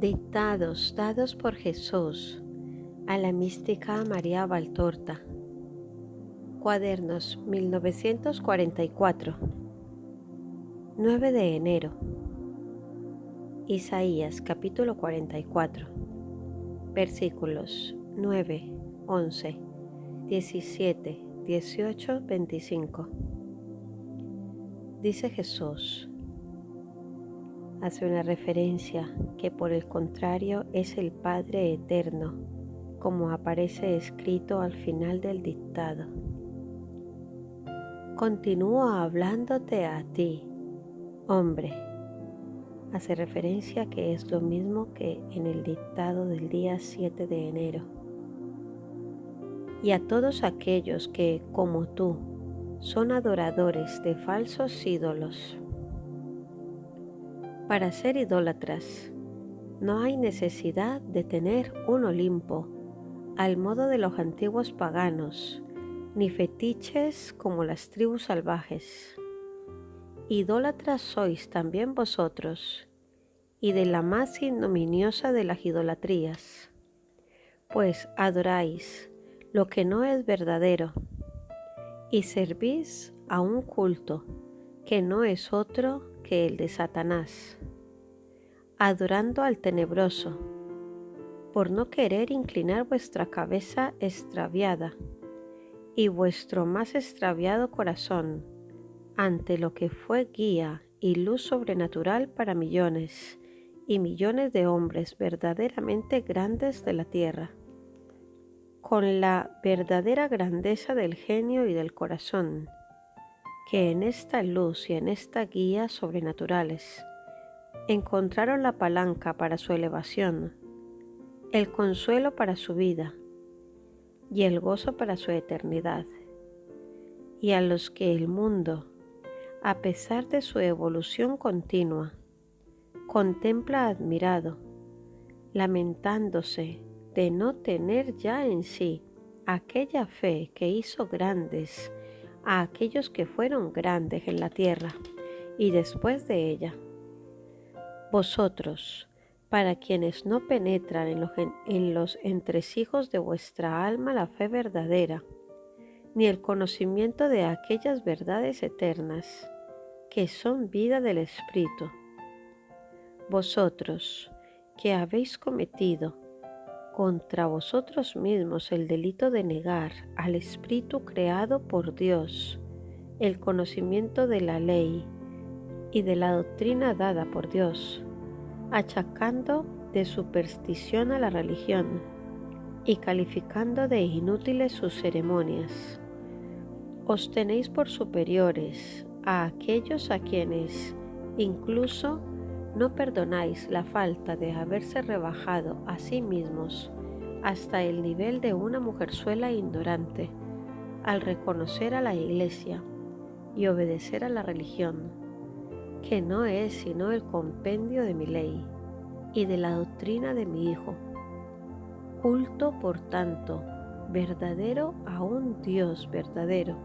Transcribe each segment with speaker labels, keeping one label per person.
Speaker 1: Dictados dados por Jesús a la mística María Valtorta. Cuadernos 1944. 9 de enero. Isaías capítulo 44. Versículos 9, 11, 17, 18, 25. Dice Jesús. Hace una referencia que por el contrario es el Padre Eterno, como aparece escrito al final del dictado. Continúo hablándote a ti, hombre. Hace referencia que es lo mismo que en el dictado del día 7 de enero. Y a todos aquellos que, como tú, son adoradores de falsos ídolos. Para ser idólatras, no hay necesidad de tener un Olimpo al modo de los antiguos paganos, ni fetiches como las tribus salvajes. Idólatras sois también vosotros, y de la más ignominiosa de las idolatrías, pues adoráis lo que no es verdadero, y servís a un culto que no es otro que el de Satanás, adorando al tenebroso, por no querer inclinar vuestra cabeza extraviada y vuestro más extraviado corazón ante lo que fue guía y luz sobrenatural para millones y millones de hombres verdaderamente grandes de la tierra, con la verdadera grandeza del genio y del corazón, que en esta luz y en esta guía sobrenaturales encontraron la palanca para su elevación, el consuelo para su vida y el gozo para su eternidad, y a los que el mundo, a pesar de su evolución continua, contempla admirado, lamentándose de no tener ya en sí aquella fe que hizo grandes a aquellos que fueron grandes en la tierra y después de ella. Vosotros, para quienes no penetran en los entresijos de vuestra alma la fe verdadera, ni el conocimiento de aquellas verdades eternas, que son vida del Espíritu. Vosotros, que habéis cometido contra vosotros mismos el delito de negar al Espíritu creado por Dios, el conocimiento de la ley y de la doctrina dada por Dios, achacando de superstición a la religión y calificando de inútiles sus ceremonias. Os tenéis por superiores a aquellos a quienes incluso no perdonáis la falta de haberse rebajado a sí mismos hasta el nivel de una mujerzuela ignorante al reconocer a la Iglesia y obedecer a la religión, que no es sino el compendio de mi ley y de la doctrina de mi Hijo, culto por tanto verdadero a un Dios verdadero,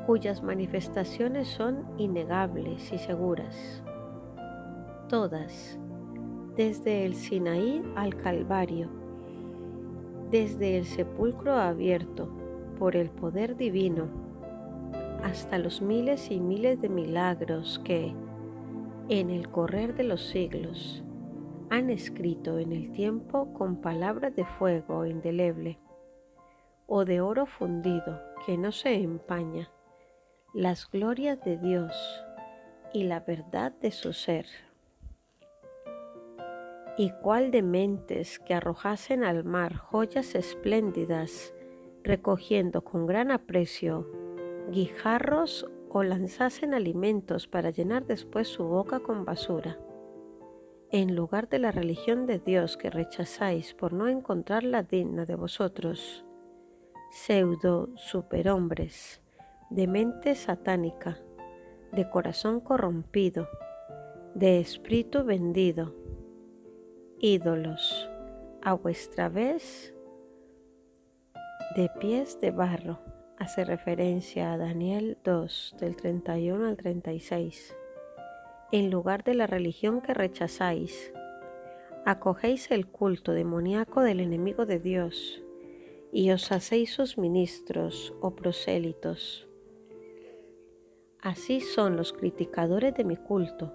Speaker 1: cuyas manifestaciones son innegables y seguras, todas, desde el Sinaí al Calvario, desde el sepulcro abierto por el poder divino, hasta los miles y miles de milagros que, en el correr de los siglos, han escrito en el tiempo con palabras de fuego indeleble o de oro fundido que no se empaña, las glorias de Dios y la verdad de su ser. Y cuál de mentes que arrojasen al mar joyas espléndidas, recogiendo con gran aprecio guijarros o lanzasen alimentos para llenar después su boca con basura, en lugar de la religión de Dios que rechazáis por no encontrarla digna de vosotros, pseudo superhombres, de mente satánica, de corazón corrompido, de espíritu vendido, ídolos, a vuestra vez de pies de barro. Hace referencia a Daniel 2, del 31 al 36. En lugar de la religión que rechazáis, Acogéis el culto demoníaco del enemigo de Dios y os hacéis sus ministros o prosélitos. Así son los criticadores de mi culto,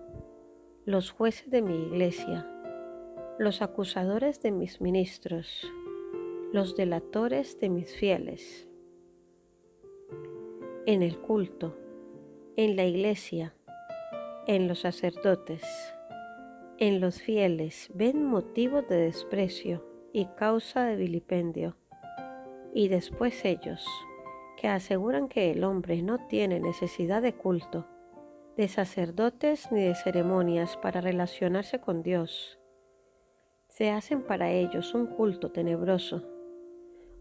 Speaker 1: los jueces de mi iglesia, los acusadores de mis ministros, los delatores de mis fieles. En el culto, en la iglesia, en los sacerdotes, en los fieles ven motivos de desprecio y causa de vilipendio, y después ellos, que aseguran que el hombre no tiene necesidad de culto, de sacerdotes ni de ceremonias para relacionarse con Dios, se hacen para ellos un culto tenebroso,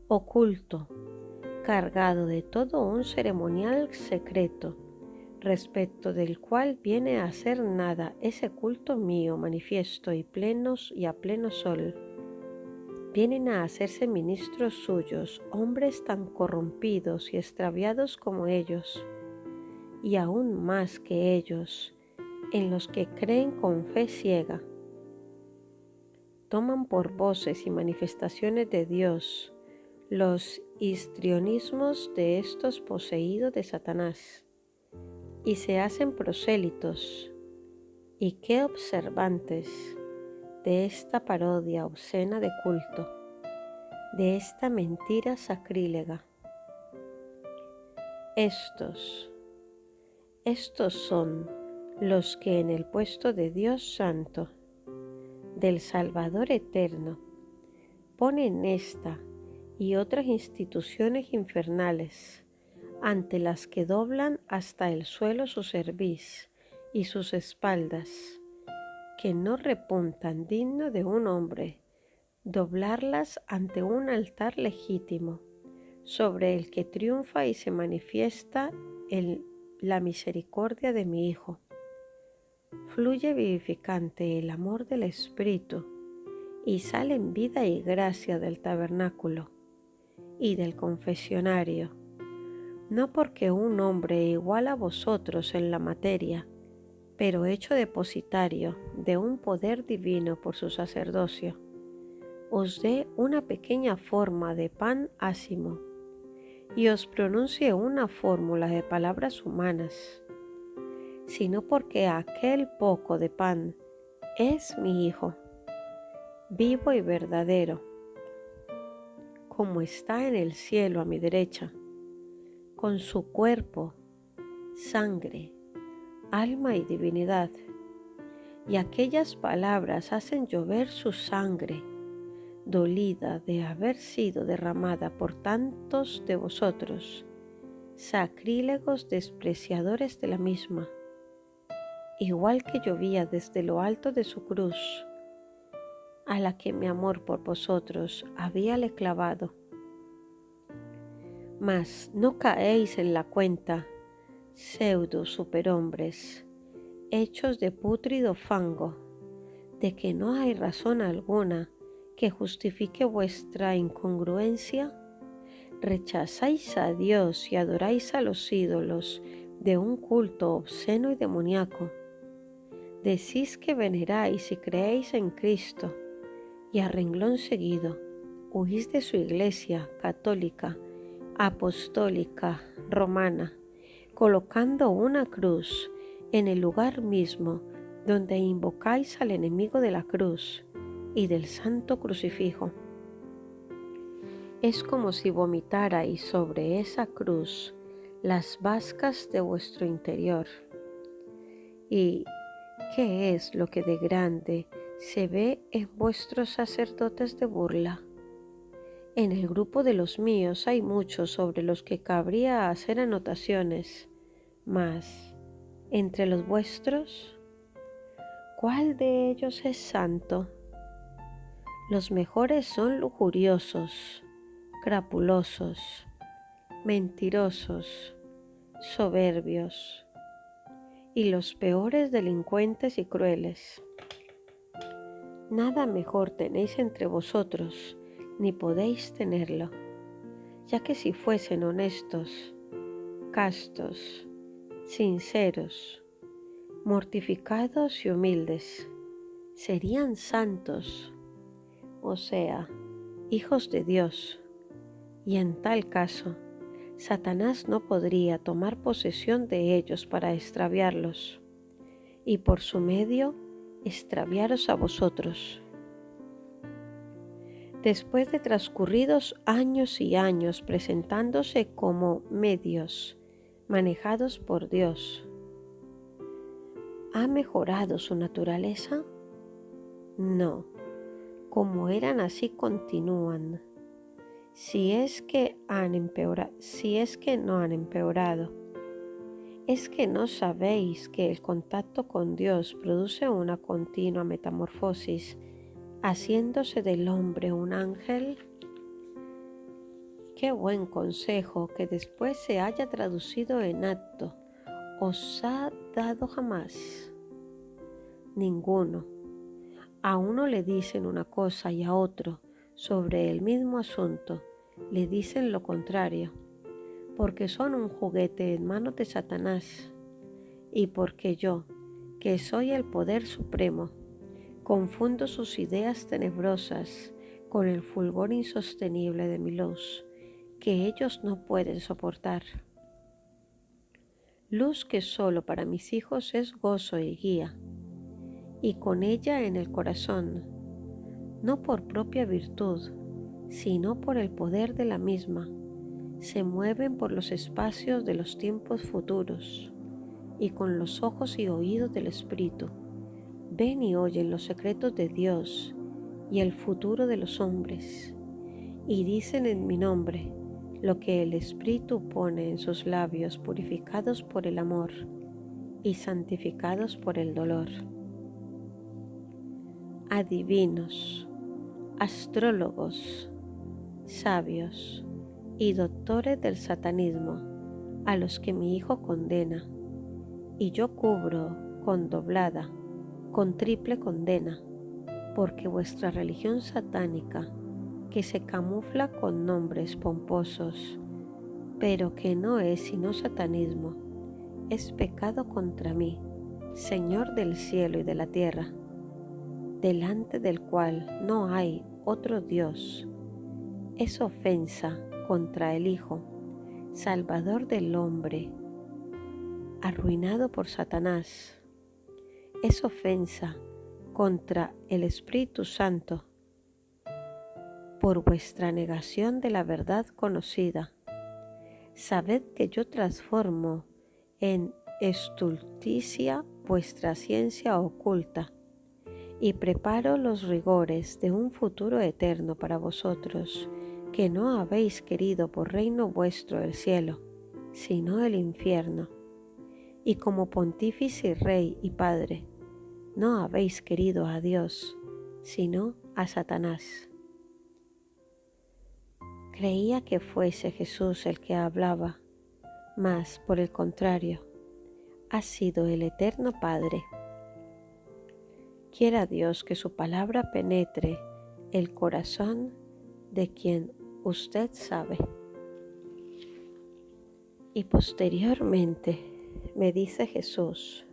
Speaker 1: oculto, cargado de todo un ceremonial secreto, respecto del cual viene a ser nada ese culto mío manifiesto y a pleno sol. Vienen a hacerse ministros suyos hombres tan corrompidos y extraviados como ellos, y aún más que ellos, en los que creen con fe ciega. Toman por voces y manifestaciones de Dios los histrionismos de estos poseídos de Satanás, y se hacen prosélitos, y qué observantes, de esta parodia obscena de culto, de esta mentira sacrílega. Estos son los que en el puesto de Dios Santo, del Salvador eterno, ponen esta y otras instituciones infernales, ante las que doblan hasta el suelo su cerviz y sus espaldas, que no repuntan digno de un hombre doblarlas ante un altar legítimo, sobre el que triunfa y se manifiesta la misericordia de mi Hijo. Fluye vivificante el amor del Espíritu, y salen vida y gracia del tabernáculo y del confesionario, no porque un hombre igual a vosotros en la materia, pero hecho depositario de un poder divino por su sacerdocio, os dé una pequeña forma de pan ácimo y os pronuncie una fórmula de palabras humanas, sino porque aquel poco de pan es mi Hijo, vivo y verdadero, como está en el cielo a mi derecha, con su cuerpo, sangre, alma y divinidad, y aquellas palabras hacen llover su sangre, dolida de haber sido derramada por tantos de vosotros, sacrílegos despreciadores de la misma, igual que llovía desde lo alto de su cruz, a la que mi amor por vosotros habíale clavado. Mas no caéis en la cuenta, pseudo superhombres, hechos de pútrido fango, de que no hay razón alguna que justifique vuestra incongruencia. Rechazáis a Dios y adoráis a los ídolos de un culto obsceno y demoníaco. Decís que veneráis y creéis en Cristo, y a renglón seguido huís de su iglesia católica, apostólica, romana, colocando una cruz en el lugar mismo donde invocáis al enemigo de la cruz y del santo crucifijo. Es como si vomitarais sobre esa cruz las vascas de vuestro interior. ¿Y qué es lo que de grande se ve en vuestros sacerdotes de burla? En el grupo de los míos hay muchos sobre los que cabría hacer anotaciones, mas entre los vuestros, ¿cuál de ellos es santo? Los mejores son lujuriosos, crapulosos, mentirosos, soberbios, y los peores delincuentes y crueles. Nada mejor tenéis entre vosotros, ni podéis tenerlo, ya que si fuesen honestos, castos, sinceros, mortificados y humildes, serían santos, o sea, hijos de Dios, y en tal caso, Satanás no podría tomar posesión de ellos para extraviarlos, y por su medio extraviaros a vosotros. Después de transcurridos años y años presentándose como medios manejados por Dios, ¿ha mejorado su naturaleza? No, como eran así continúan, si es que no han empeorado. ¿Es que no sabéis que el contacto con Dios produce una continua metamorfosis, haciéndose del hombre un ángel? Qué buen consejo que después se haya traducido en acto os ha dado jamás. Ninguno. A uno le dicen una cosa y a otro sobre el mismo asunto le dicen lo contrario, porque son un juguete en manos de Satanás, y porque yo, que soy el poder supremo, confundo sus ideas tenebrosas con el fulgor insostenible de mi luz, que ellos no pueden soportar. Luz que solo para mis hijos es gozo y guía, y con ella en el corazón, no por propia virtud, sino por el poder de la misma, se mueven por los espacios de los tiempos futuros, y con los ojos y oídos del Espíritu, ven y oyen los secretos de Dios y el futuro de los hombres, y dicen en mi nombre lo que el Espíritu pone en sus labios, purificados por el amor y santificados por el dolor. Adivinos, astrólogos, sabios y doctores del satanismo, a los que mi Hijo condena, y yo cubro con doblada, con triple condena, porque vuestra religión satánica, que se camufla con nombres pomposos, pero que no es sino satanismo, es pecado contra mí, Señor del cielo y de la tierra, delante del cual no hay otro Dios. Es ofensa contra el Hijo, Salvador del hombre, arruinado por Satanás. Es ofensa contra el Espíritu Santo, por vuestra negación de la verdad conocida. Sabed que yo transformo en estulticia vuestra ciencia oculta, y preparo los rigores de un futuro eterno para vosotros, que no habéis querido por reino vuestro el cielo, sino el infierno. Y como pontífice, rey y padre, no habéis querido a Dios, sino a Satanás. Creía que fuese Jesús el que hablaba, mas por el contrario, ha sido el Eterno Padre. Quiera Dios que su palabra penetre el corazón de quien usted sabe. Y posteriormente me dice Jesús: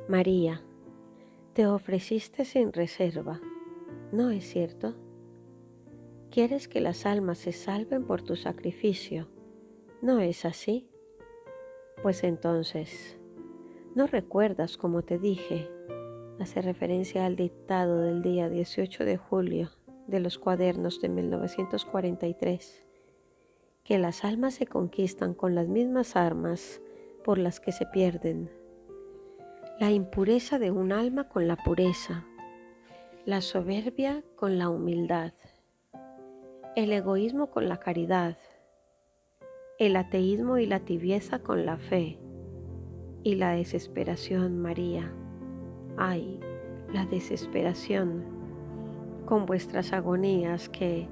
Speaker 1: María, te ofreciste sin reserva, ¿no es cierto? ¿Quieres que las almas se salven por tu sacrificio? ¿No es así? Pues entonces, ¿no recuerdas como te dije? Hace referencia al dictado del día 18 de julio de los cuadernos de 1943, que las almas se conquistan con las mismas armas por las que se pierden. La impureza de un alma con la pureza, la soberbia con la humildad, el egoísmo con la caridad, el ateísmo y la tibieza con la fe, y la desesperación, María. Ay, la desesperación con vuestras agonías que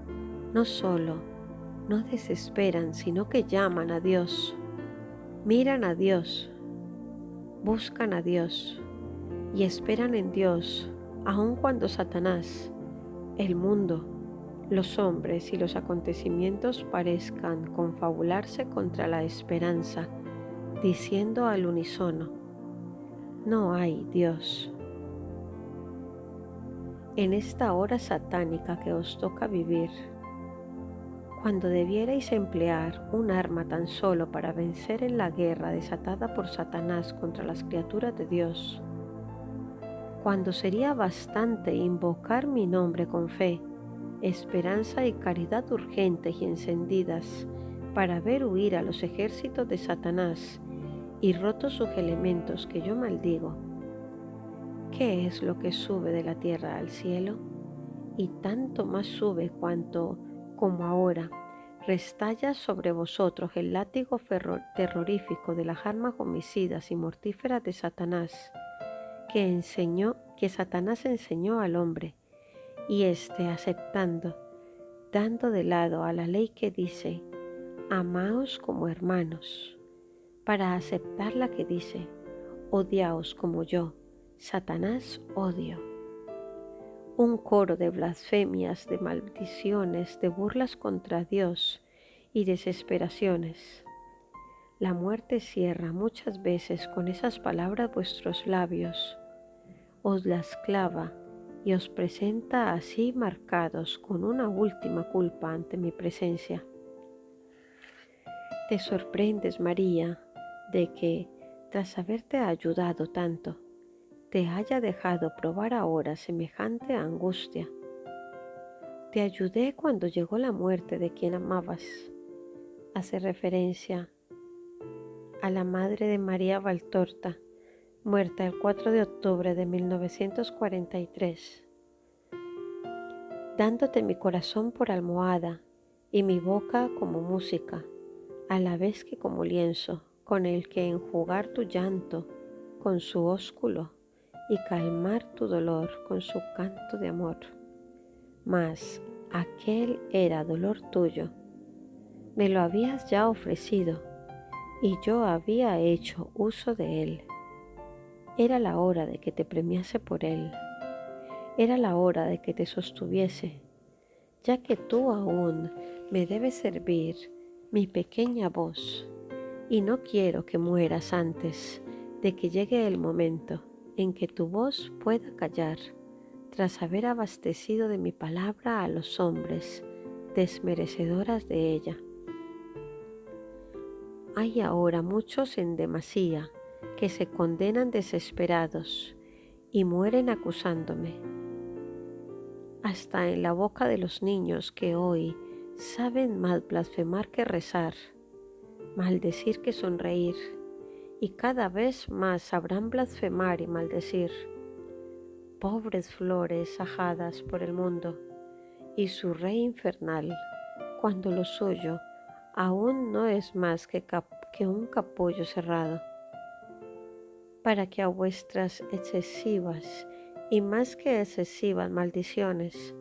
Speaker 1: no solo no desesperan, sino que llaman a Dios, miran a Dios, buscan a Dios y esperan en Dios, aun cuando Satanás, el mundo, los hombres y los acontecimientos parezcan confabularse contra la esperanza, diciendo al unísono: no hay Dios. en esta hora satánica que os toca vivir, cuando debierais emplear un arma tan solo para vencer en la guerra desatada por Satanás contra las criaturas de Dios, cuando sería bastante invocar mi nombre con fe, esperanza y caridad urgentes y encendidas para ver huir a los ejércitos de Satanás y rotos sus elementos que yo maldigo. ¿Qué es lo que sube de la tierra al cielo? Y tanto más sube cuanto, como ahora, restalla sobre vosotros el látigo terrorífico de las armas homicidas y mortíferas de Satanás, que Satanás enseñó al hombre, y éste aceptando, dando de lado a la ley que dice, amaos como hermanos, para aceptar la que dice, odiaos como yo, Satanás odio. Un coro de blasfemias, de maldiciones, de burlas contra Dios y desesperaciones. La muerte cierra muchas veces con esas palabras vuestros labios, os las clava y os presenta así marcados con una última culpa ante mi presencia. Te sorprendes, María, de que, tras haberte ayudado tanto, te haya dejado probar ahora semejante angustia. Te ayudé cuando llegó la muerte de quien amabas. Hace referencia a la madre de María Valtorta, muerta el 4 de octubre de 1943, dándote mi corazón por almohada y mi boca como música, a la vez que como lienzo, con el que enjugar tu llanto con su ósculo y calmar tu dolor con su canto de amor. Mas aquel era dolor tuyo, me lo habías ya ofrecido y yo había hecho uso de él. Era la hora de que te premiase por él, era la hora de que te sostuviese, ya que tú aún me debes servir mi pequeña voz, y no quiero que mueras antes de que llegue el momento en que tu voz pueda callar, tras haber abastecido de mi palabra a los hombres, desmerecedoras de ella. Hay ahora muchos en demasía que se condenan desesperados y mueren acusándome. Hasta en la boca de los niños que hoy saben más blasfemar que rezar, maldecir que sonreír, y cada vez más sabrán blasfemar y maldecir. Pobres flores ajadas por el mundo y su rey infernal, cuando lo suyo aún no es más que un capullo cerrado, para que a vuestras excesivas y más que excesivas maldiciones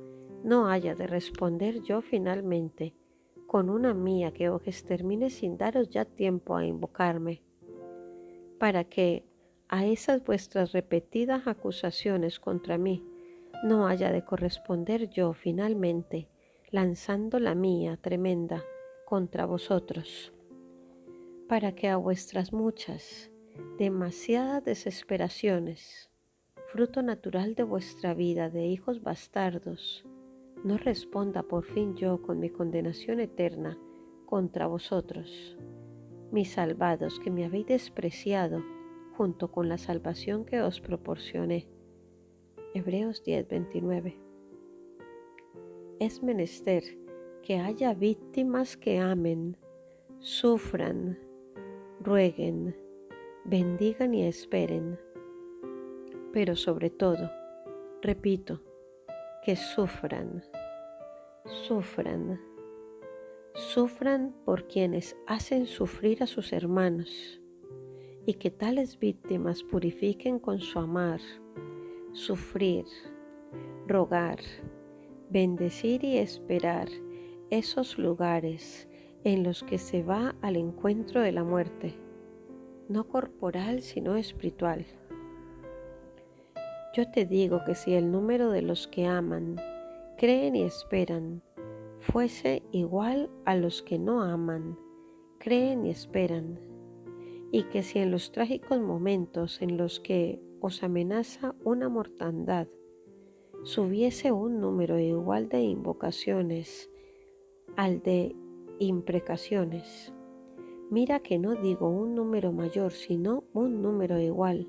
Speaker 1: no haya de responder yo finalmente con una mía que os extermine sin daros ya tiempo a invocarme, para que a esas vuestras repetidas acusaciones contra mí no haya de corresponder yo finalmente lanzando la mía tremenda contra vosotros, para que a vuestras muchas, demasiadas desesperaciones, fruto natural de vuestra vida de hijos bastardos, no responda por fin yo con mi condenación eterna contra vosotros, mis salvados que me habéis despreciado junto con la salvación que os proporcioné. Hebreos 10:29. Es menester que haya víctimas que amen, sufran, rueguen, bendigan y esperen, pero sobre todo, repito, que sufran por quienes hacen sufrir a sus hermanos, y que tales víctimas purifiquen con su amar, sufrir, rogar, bendecir y esperar esos lugares en los que se va al encuentro de la muerte, no corporal sino espiritual. Yo te digo que si el número de los que aman, creen y esperan fuese igual a los que no aman, creen y esperan, y que si en los trágicos momentos en los que os amenaza una mortandad, subiese un número igual de invocaciones al de imprecaciones. Mira que no digo un número mayor, sino un número igual.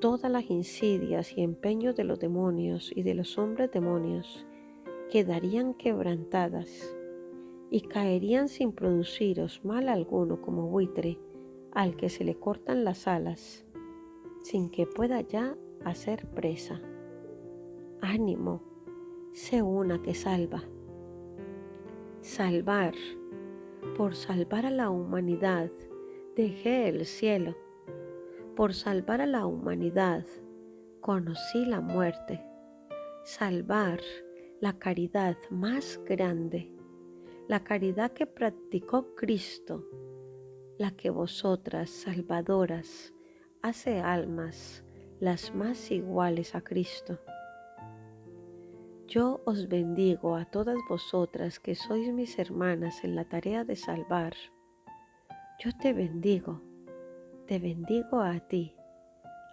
Speaker 1: Todas las insidias y empeños de los demonios y de los hombres demonios quedarían quebrantadas y caerían sin produciros mal alguno como buitre al que se le cortan las alas, sin que pueda ya hacer presa. Ánimo, sé una que salva. Salvar, por salvar a la humanidad, dejé el cielo. Por salvar a la humanidad, conocí la muerte. Salvar, la caridad más grande, la caridad que practicó Cristo, la que vosotras, salvadoras, hace almas las más iguales a Cristo. Yo os bendigo a todas vosotras que sois mis hermanas en la tarea de salvar. Yo te bendigo a ti,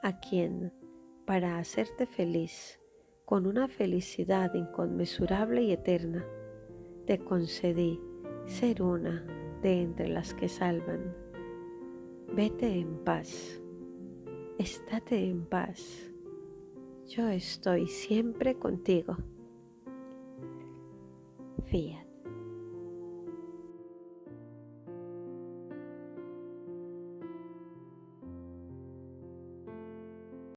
Speaker 1: a quien, para hacerte feliz, con una felicidad inconmensurable y eterna, te concedí ser una de entre las que salvan. Vete en paz, estate en paz. Yo estoy siempre contigo. Fiat.